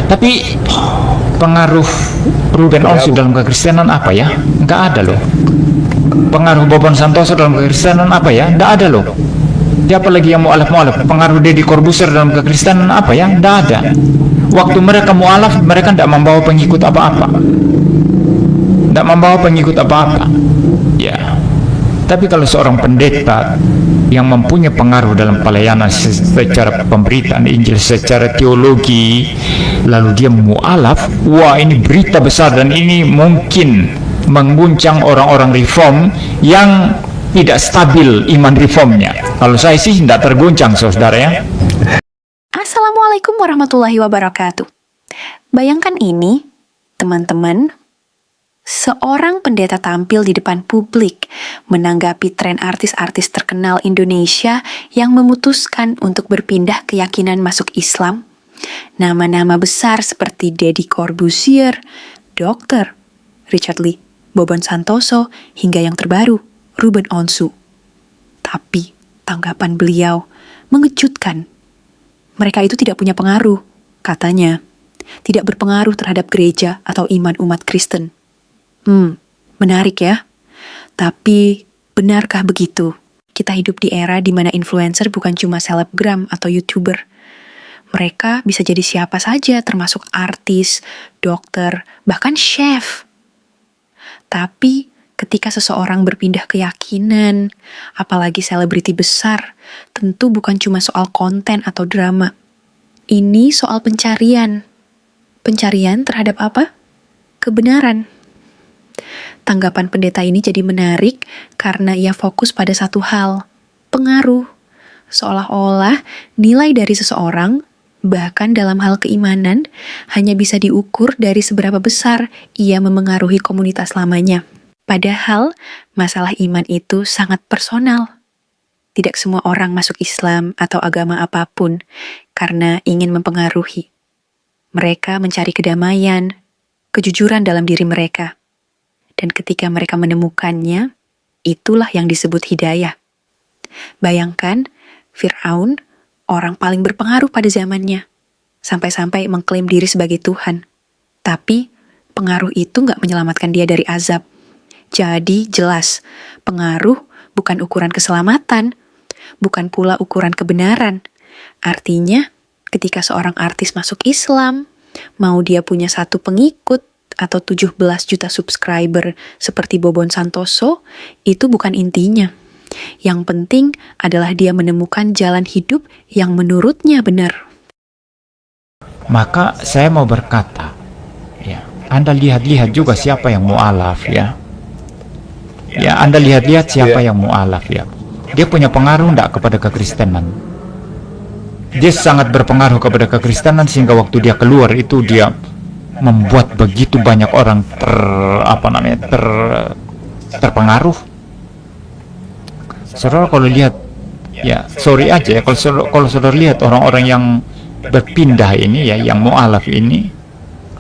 Tapi pengaruh Ruben Onsu dalam kekristenan apa ya? Nggak ada loh. Pengaruh Bobon Santoso dalam kekristenan apa ya? Nggak ada loh. Siapa lagi yang mu'alaf? Pengaruh Deddy Corbuzier dalam kekristenan apa ya? Nggak ada. Waktu mereka mu'alaf, mereka tidak membawa pengikut apa-apa. Tidak membawa pengikut apa-apa. Ya. Tapi kalau seorang pendeta yang mempunyai pengaruh dalam pelayanan secara pemberitaan Injil, secara teologi, lalu dia mu'alaf, wah ini berita besar dan ini mungkin mengguncang orang-orang reform yang tidak stabil iman reformnya. Kalau saya sih tidak terguncang, saudara ya. Assalamualaikum warahmatullahi wabarakatuh. Bayangkan ini, teman-teman, seorang pendeta tampil di depan publik menanggapi tren artis-artis terkenal Indonesia yang memutuskan untuk berpindah keyakinan masuk Islam. Nama-nama besar seperti Deddy Corbuzier, Dr. Richard Lee, Bobon Santoso, hingga yang terbaru, Ruben Onsu. Tapi tanggapan beliau mengejutkan. Mereka itu tidak punya pengaruh, katanya. Tidak berpengaruh terhadap gereja atau iman umat Kristen. Menarik ya. Tapi, benarkah begitu? Kita hidup di era di mana influencer bukan cuma selebgram atau YouTuber. Mereka bisa jadi siapa saja, termasuk artis, dokter, bahkan chef. Tapi, ketika seseorang berpindah keyakinan, apalagi selebriti besar, tentu bukan cuma soal konten atau drama. Ini soal pencarian. Pencarian terhadap apa? Kebenaran. Tanggapan pendeta ini jadi menarik karena ia fokus pada satu hal, pengaruh. Seolah-olah nilai dari seseorang, bahkan dalam hal keimanan, hanya bisa diukur dari seberapa besar ia memengaruhi komunitas lamanya. Padahal, masalah iman itu sangat personal. Tidak semua orang masuk Islam atau agama apapun karena ingin mempengaruhi. Mereka mencari kedamaian, kejujuran dalam diri mereka. Dan ketika mereka menemukannya, itulah yang disebut hidayah. Bayangkan, Fir'aun, orang paling berpengaruh pada zamannya, sampai-sampai mengklaim diri sebagai Tuhan. Tapi, pengaruh itu nggak menyelamatkan dia dari azab. Jadi, jelas, pengaruh bukan ukuran keselamatan, bukan pula ukuran kebenaran. Artinya, ketika seorang artis masuk Islam, mau dia punya 1 pengikut, atau 17 juta subscriber seperti Bobon Santoso, itu bukan intinya. Yang penting adalah dia menemukan jalan hidup yang menurutnya benar. Maka saya mau berkata, ya, Anda lihat-lihat juga siapa yang mu'alaf ya. Ya, Anda lihat-lihat siapa yang mu'alaf ya. Dia punya pengaruh enggak kepada kekristenan? Dia sangat berpengaruh kepada kekristenan sehingga waktu dia keluar itu dia membuat begitu banyak orang terpengaruh. Saudara kalau lihat, ya sorry aja ya, kalau saudara lihat orang-orang yang berpindah ini ya, yang mu'alaf ini,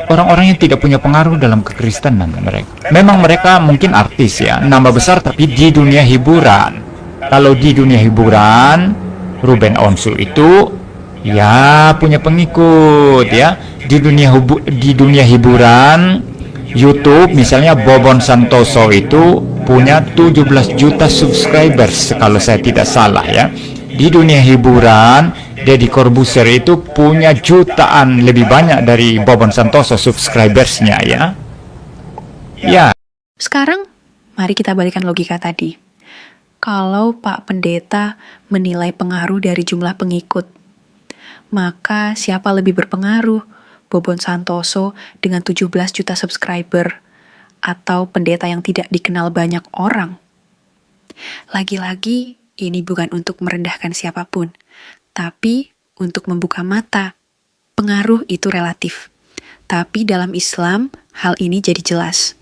orang-orang yang tidak punya pengaruh dalam kekristenan mereka. Memang mereka mungkin artis ya, nama besar, tapi di dunia hiburan. Kalau di dunia hiburan, Ruben Onsu itu ya punya pengikut ya. Di dunia hiburan, YouTube misalnya Bobon Santoso itu punya 17 juta subscribers kalau saya tidak salah ya. Di dunia hiburan, Deddy Corbuzier itu punya jutaan lebih banyak dari Bobon Santoso subscribersnya ya. Ya. Sekarang, mari kita balikan logika tadi. Kalau Pak Pendeta menilai pengaruh dari jumlah pengikut, maka siapa lebih berpengaruh? Bobon Santoso dengan 17 juta subscriber atau pendeta yang tidak dikenal banyak orang? Lagi-lagi, ini bukan untuk merendahkan siapapun, tapi untuk membuka mata. Pengaruh itu relatif. Tapi dalam Islam, hal ini jadi jelas.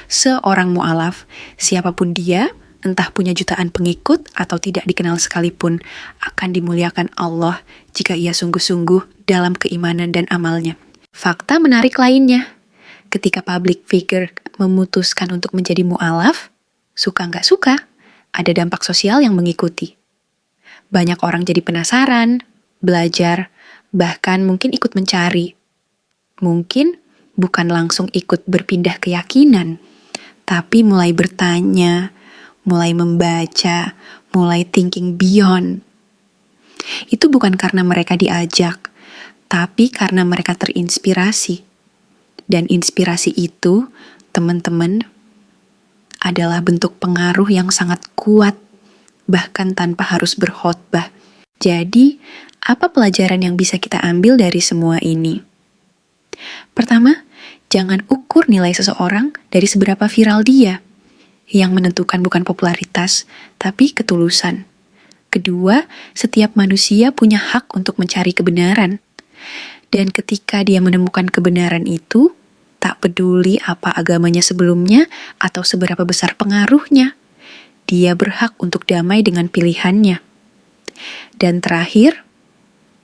Seorang mu'alaf, siapapun dia, entah punya jutaan pengikut atau tidak dikenal sekalipun, akan dimuliakan Allah jika ia sungguh-sungguh dalam keimanan dan amalnya. Fakta menarik lainnya, ketika public figure memutuskan untuk menjadi mu'alaf, suka nggak suka, ada dampak sosial yang mengikuti. Banyak orang jadi penasaran, belajar, bahkan mungkin ikut mencari. Mungkin bukan langsung ikut berpindah keyakinan, tapi mulai bertanya, mulai membaca, mulai thinking beyond. Itu bukan karena mereka diajak, tapi karena mereka terinspirasi. Dan inspirasi itu, teman-teman, adalah bentuk pengaruh yang sangat kuat, bahkan tanpa harus berkhotbah. Jadi, apa pelajaran yang bisa kita ambil dari semua ini? Pertama, jangan ukur nilai seseorang dari seberapa viral dia. Yang menentukan bukan popularitas, tapi ketulusan. Kedua, setiap manusia punya hak untuk mencari kebenaran. Dan ketika dia menemukan kebenaran itu, tak peduli apa agamanya sebelumnya atau seberapa besar pengaruhnya, dia berhak untuk damai dengan pilihannya. Dan terakhir,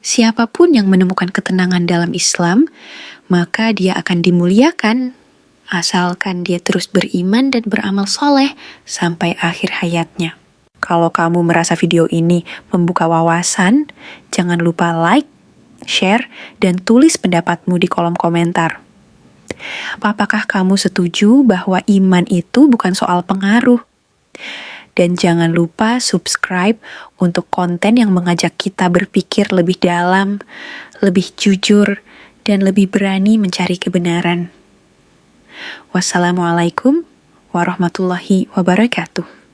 siapapun yang menemukan ketenangan dalam Islam, maka dia akan dimuliakan, asalkan dia terus beriman dan beramal soleh sampai akhir hayatnya. Kalau kamu merasa video ini membuka wawasan, jangan lupa like, share, dan tulis pendapatmu di kolom komentar. Apakah kamu setuju bahwa iman itu bukan soal pengaruh? Dan jangan lupa subscribe untuk konten yang mengajak kita berpikir lebih dalam, lebih jujur, dan lebih berani mencari kebenaran. Wassalamualaikum warahmatullahi wabarakatuh.